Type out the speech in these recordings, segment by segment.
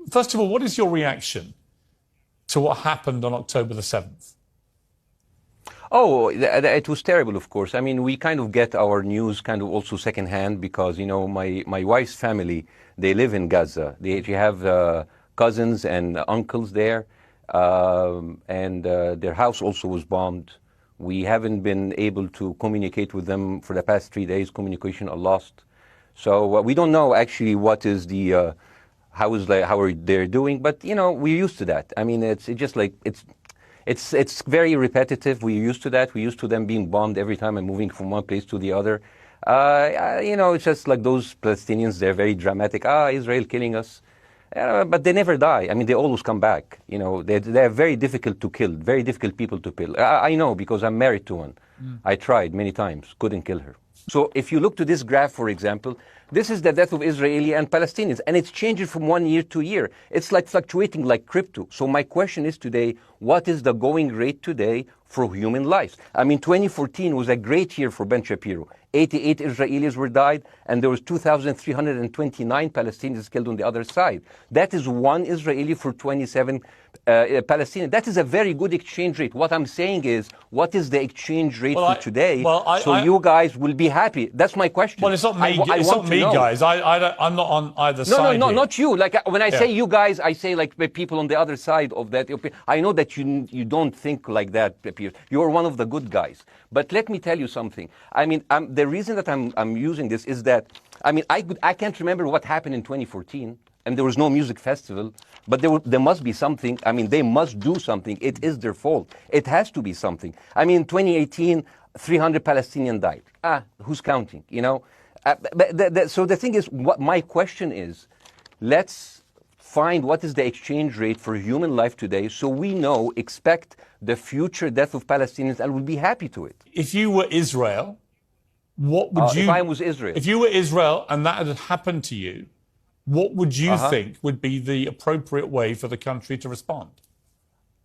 first of all, what is your reaction to what happened on October the 7th? Oh, it was terrible, of course. I mean, we kind of get our news kind of also secondhand because, you know, my wife's family, they live in Gaza. They have cousins and uncles there, and their house also was bombed. We haven't been able to communicate with them for the past 3 days. Communication are lost. So we don't know actually what is the, how are they doing, but, you know, we're used to that. I mean, it's just like, it's very repetitive. We're used to that. We're used to them being bombed every time and moving from one place to the other. You know, it's just like those Palestinians, they're very dramatic. Israel killing us. But they never die. I mean, they always come back. You know, they're very difficult to kill, very difficult people to kill. I know because I'm married to one. I tried many times, couldn't kill her. So if you look to this graph, for example, this is the death of Israeli and Palestinians, and it's changing from 1 year to year. It's like fluctuating like crypto. So my question is today, what is the going rate today for human lives? I mean, 2014 was a great year for Ben Shapiro. 88 Israelis were died, and there was 2,329 Palestinians killed on the other side. That is one Israeli for 27 Palestinians. That is a very good exchange rate. What I'm saying is, what is the exchange rate for today? You guys will be happy. That's my question. Well, it's not me, it's not me guys. I'm not on either side. No, not you. Like when I say you guys, I say like the people on the other side of that. I know that you don't think like that, Piers. You're one of the good guys. But let me tell you something. I mean, the reason that I'm using this is that, I mean, I can't remember what happened in 2014, and there was no music festival, but there must be something. I mean, they must do something. It is their fault. It has to be something. I mean, 2018, 300 Palestinians died. Who's counting, you know? So the thing is, what my question is, let's find what is the exchange rate for human life today so we know, expect the future death of Palestinians and we'll be happy to it. If you were Israel, what would you... If I was Israel. If you were Israel and that had happened to you, what would you think would be the appropriate way for the country to respond?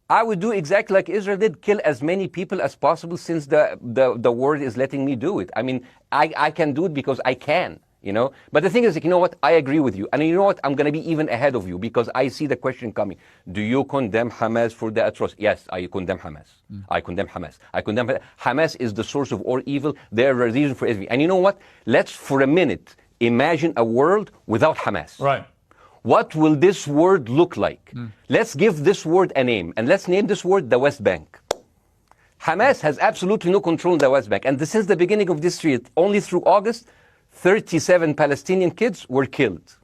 I would do exactly like Israel did, kill as many people as possible since the world is letting me do it. I mean, I can do it because I can, you know. But the thing is, like, you know what, I agree with you. And you know what, I'm going to be even ahead of you because I see the question coming. Do you condemn Hamas for the atrocity? Yes, I condemn Hamas. I condemn Hamas. I condemn Hamas is the source of all evil. They're a reason for everything. And you know what, let's for a minute imagine a world without Hamas. Right. What will this world look like? Let's give this word a name, and let's name this word the West Bank. Hamas has absolutely no control in the West Bank, and since the beginning of this year, only through August, 37 Palestinian kids were killed.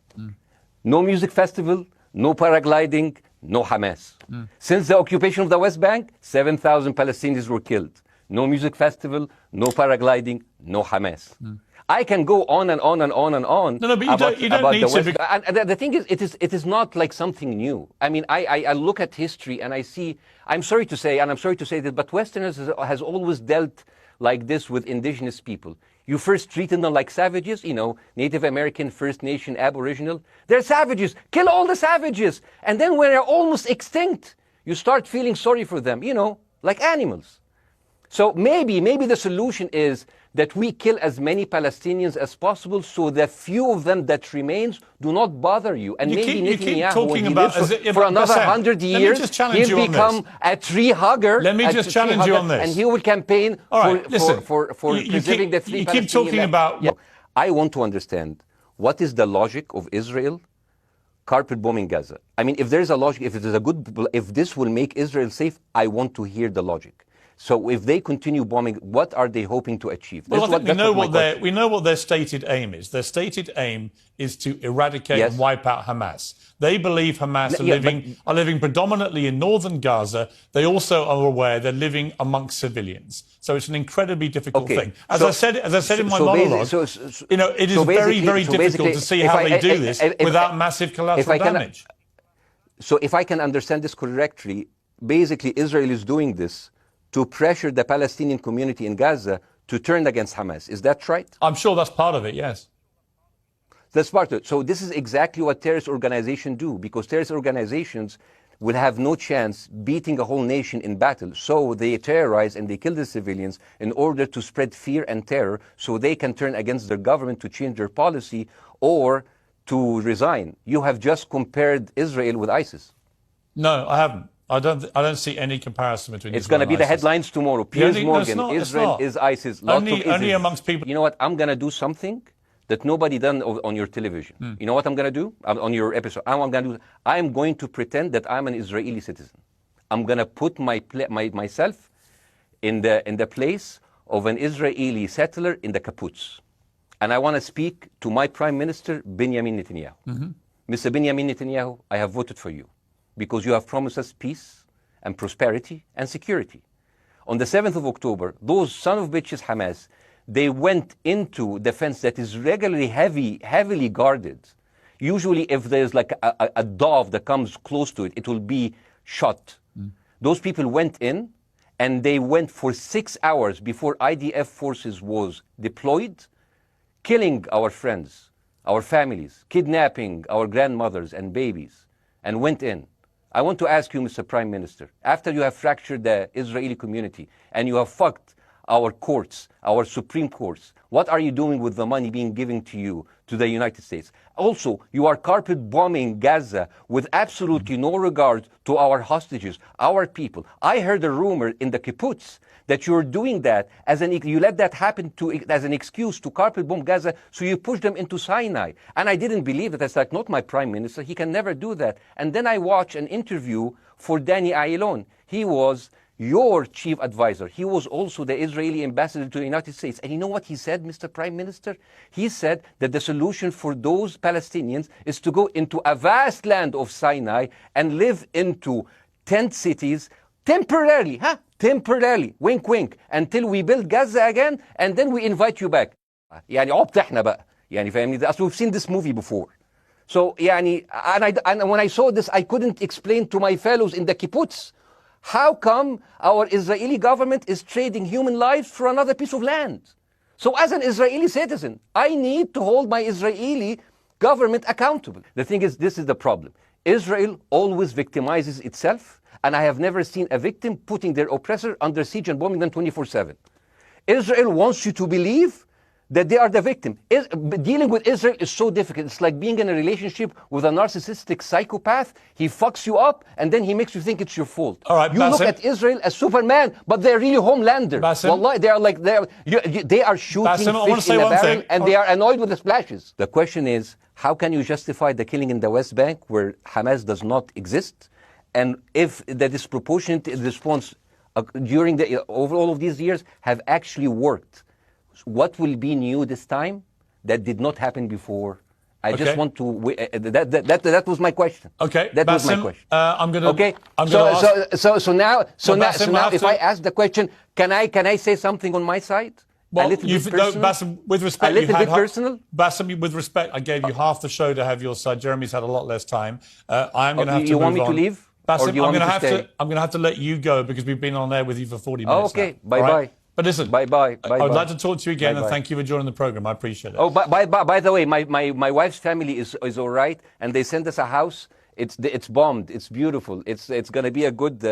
No music festival, no paragliding, no Hamas. Since the occupation of the West Bank, 7,000 Palestinians were killed. No music festival, no paragliding, no Hamas. I can go on and on and on and on. No, but you don't need to. And the thing is, it is not like something new. I mean, I look at history and I see, I'm sorry to say, and I'm sorry to say this, but Westerners has always dealt like this with indigenous people. You first treated them like savages, you know, Native American, First Nation, Aboriginal. They're savages. Kill all the savages. And then when they're almost extinct, you start feeling sorry for them, you know, like animals. So maybe the solution is that we kill as many Palestinians as possible so the few of them that remains do not bother you. And maybe Netanyahu, when he lives for another 100 years, he'll become a tree hugger. Let me just challenge you on this. And he will campaign for preserving the three Palestinians. You keep talking about... Yeah. I want to understand, what is the logic of Israel carpet bombing Gaza? I mean, if there's a logic, if this will make Israel safe, I want to hear the logic. So if they continue bombing, what are they hoping to achieve? Well, I think we know what their stated aim is. Their stated aim is to eradicate and wipe out Hamas. They believe Hamas are living predominantly in northern Gaza. They also are aware they're living amongst civilians. So it's an incredibly difficult thing. As I said in my monologue, you know, it is very, very difficult to see how they do this without massive collateral damage. So if I can understand this correctly, basically Israel is doing this to pressure the Palestinian community in Gaza to turn against Hamas. Is that right? I'm sure that's part of it, yes. That's part of it. So this is exactly what terrorist organizations do, because terrorist organizations will have no chance beating a whole nation in battle. So they terrorize and they kill the civilians in order to spread fear and terror so they can turn against their government to change their policy or to resign. You have just compared Israel with ISIS. No, I haven't. I don't see any comparison between It's going to be the headlines tomorrow. Piers Morgan, Israel is ISIS. Only amongst people. You know what? I'm going to do something that nobody done on your television. You know what I'm going to do on your episode? I'm going to pretend that I'm an Israeli citizen. I'm going to put myself in the place of an Israeli settler in the kibbutz. And I want to speak to my Prime Minister, Benjamin Netanyahu. Mr. Benjamin Netanyahu, I have voted for you because you have promised us peace and prosperity and security. On the 7th of October, those son of bitches Hamas, they went into the fence that is regularly heavily guarded. Usually if there's like a dove that comes close to it, it will be shot. Those people went in and they went for 6 hours before IDF forces was deployed, killing our friends, our families, kidnapping our grandmothers and babies, and went in. I want to ask you, Mr. Prime Minister, after you have fractured the Israeli community and you have fucked our courts, our Supreme Courts, what are you doing with the money being given to you, to the United States? Also, you are carpet bombing Gaza with absolutely no regard to our hostages, our people. I heard a rumor in the kibbutz that you're doing that you let that happen as an excuse to carpet bomb Gaza, so you push them into Sinai. And I didn't believe it. That's like, not my prime minister. He can never do that. And then I watched an interview for Danny Ayalon. He was your chief advisor. He was also the Israeli ambassador to the United States. And you know what he said, Mr. Prime Minister? He said that the solution for those Palestinians is to go into a vast land of Sinai and live into tent cities temporarily, temporarily, wink wink, until we build Gaza again, and then we invite you back. يعني عبط احنا بقى. يعني فاهمني؟ We've seen this movie before. So يعني, and when I saw this, I couldn't explain to my fellows in the kibbutz, how come our Israeli government is trading human lives for another piece of land? So as an Israeli citizen, I need to hold my Israeli government accountable. The thing is, this is the problem. Israel always victimizes itself, and I have never seen a victim putting their oppressor under siege and bombing them 24/7. Israel wants you to believe that they are the victim. Dealing with Israel is so difficult. It's like being in a relationship with a narcissistic psychopath. He fucks you up, and then he makes you think it's your fault. All right, you Bassem, look at Israel as Superman, but they're really Homelander. Bassem, Wallahi, they are shooting Bassem, fish in a barrel, and they are annoyed with the splashes. The question is, how can you justify the killing in the West Bank where Hamas does not exist? And if the disproportionate response during over all of these years have actually worked, what will be new this time that did not happen before? I just want to. That was my question. Okay, that Bassem, was my question. I'm gonna. Okay. So now, if I ask the question, can I say something on my side? Well, a little bit personal? Bassem, with respect, a little bit personal. Bassem, with respect, I gave you half the show to have your side. Jeremy's had a lot less time. I'm going to have to. You want move me on. to leave? Bassem, or do you want me to stay? I'm going to have to let you go because we've been on there with you for 40 minutes. Okay. Now, Bye bye. Right? But listen, bye bye. I would like to talk to you again, and thank you for joining the program. I appreciate it. Oh, by the way, my wife's family is all right, and they sent us a house. It's bombed. It's beautiful. It's going to be a good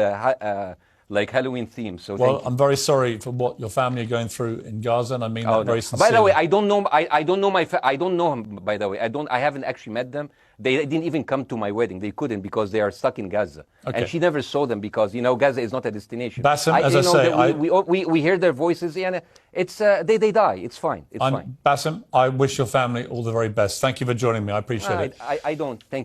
like Halloween theme. So well, I'm very sorry for what your family are going through in Gaza, and I mean that very sincerely. By the way, I don't know. I don't know I don't know him. By the way, I haven't actually met them. They didn't even come to my wedding. They couldn't because they are stuck in Gaza. Okay. And she never saw them because Gaza is not a destination. Bassem, as I say, we hear their voices. And it's they die. It's fine. It's fine. Bassem, I wish your family all the very best. Thank you for joining me. I appreciate it. I don't. Thank you.